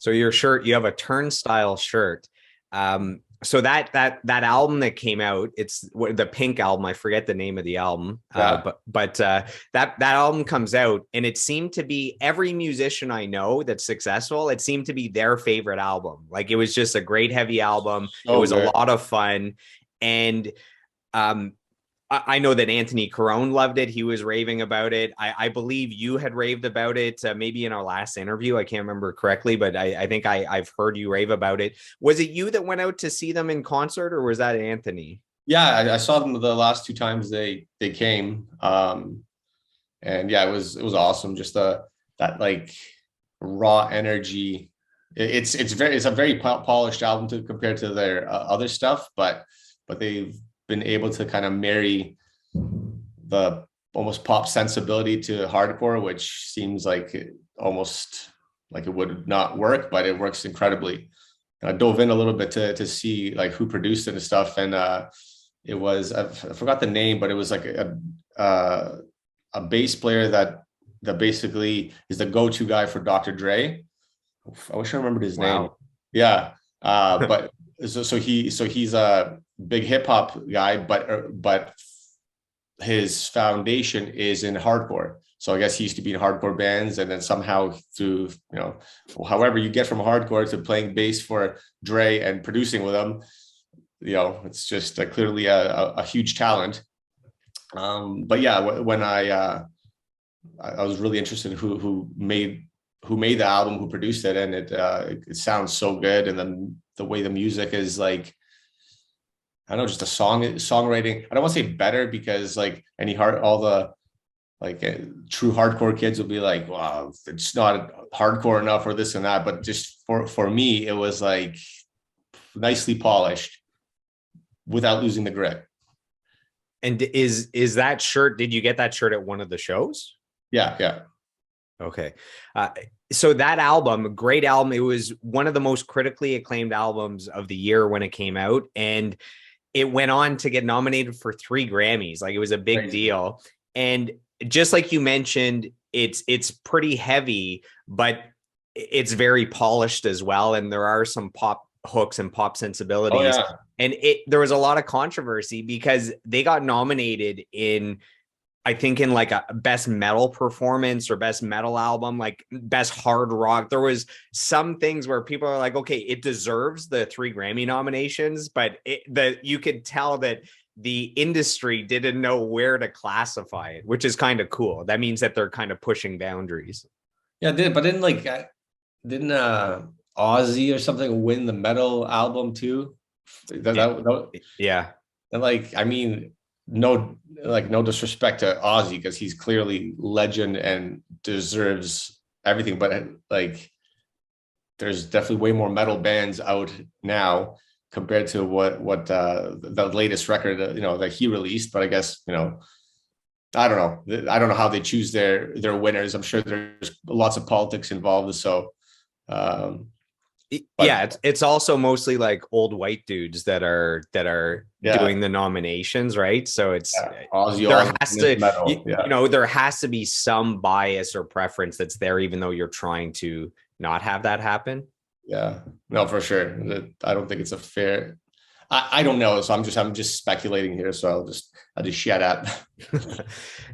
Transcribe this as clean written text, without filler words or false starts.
So your shirt, you have a Turnstile shirt. So that album that came out, it's the Pink album. I forget the name of the album, Yeah. that album comes out, and it seemed to be every musician I know that's successful. It seemed to be their favorite album. Like it was just a great heavy album. It So was a good. lot of fun, and um, I know that Anthony Carone loved it. He was raving about it. I believe you had raved about it, maybe in our last interview. I can't remember correctly, but I think I've heard you rave about it. Was it you that went out to see them in concert, or was that Anthony? Yeah, I saw them the last two times they came. And yeah, it was awesome. Just that like raw energy. It's a very polished album to compare to their other stuff, but they've been able to kind of marry the almost pop sensibility to hardcore, which seems like almost like it would not work, but it works incredibly. I dove in a little bit to see like who produced it and stuff, and it was I forgot the name, but it was like a bass player that basically is the go-to guy for Dr. Dre. I wish I remembered his name. Wow. Yeah, but he's a big hip hop guy, but his foundation is in hardcore. So I guess he used to be in hardcore bands, and then somehow through however you get from hardcore to playing bass for Dre and producing with him, it's just clearly a huge talent. But yeah, when I was really interested in who made the album, who produced it, and it sounds so good, and then the way the music is like, I don't know, just the songwriting. I don't want to say better because like all the like true hardcore kids will be like, wow, it's not hardcore enough or this and that. But just for me, it was like nicely polished without losing the grit. And is that shirt? Did you get that shirt at one of the shows? Yeah, yeah. Okay. Uh, so that album, great album. It was one of the most critically acclaimed albums of the year when it came out. And it went on to get nominated for 3 Grammys. Like it was a big Crazy. deal. And just like you mentioned, it's pretty heavy, but it's very polished as well. And there are some pop hooks and pop Oh sensibilities. yeah. And there was a lot of controversy because they got nominated in, I think, in like a best metal performance or best metal album, like best hard rock. There was some things where people are like, okay, it deserves the 3 Grammy nominations, but you could tell that the industry didn't know where to classify it, which is kind of cool. That means that they're kind of pushing boundaries. Yeah, but then like didn't Ozzy or something win the metal album too? It, That, yeah. and like, I mean, no disrespect to Ozzy because he's clearly legend and deserves everything, but like, there's definitely way more metal bands out now compared to what the latest record that he released. But I guess I don't know. I don't know how they choose their winners. I'm sure there's lots of politics involved. So, um, Yeah, but it's also mostly like old white dudes that are yeah, doing the nominations, right? So yeah. Ozzy there Osbourne has is to metal. Yeah, there has to be some bias or preference that's there, even though you're trying to not have that happen. yeah. No, for sure. I don't think it's a fair. I don't know. So I'm just speculating here. So I'll just shut up.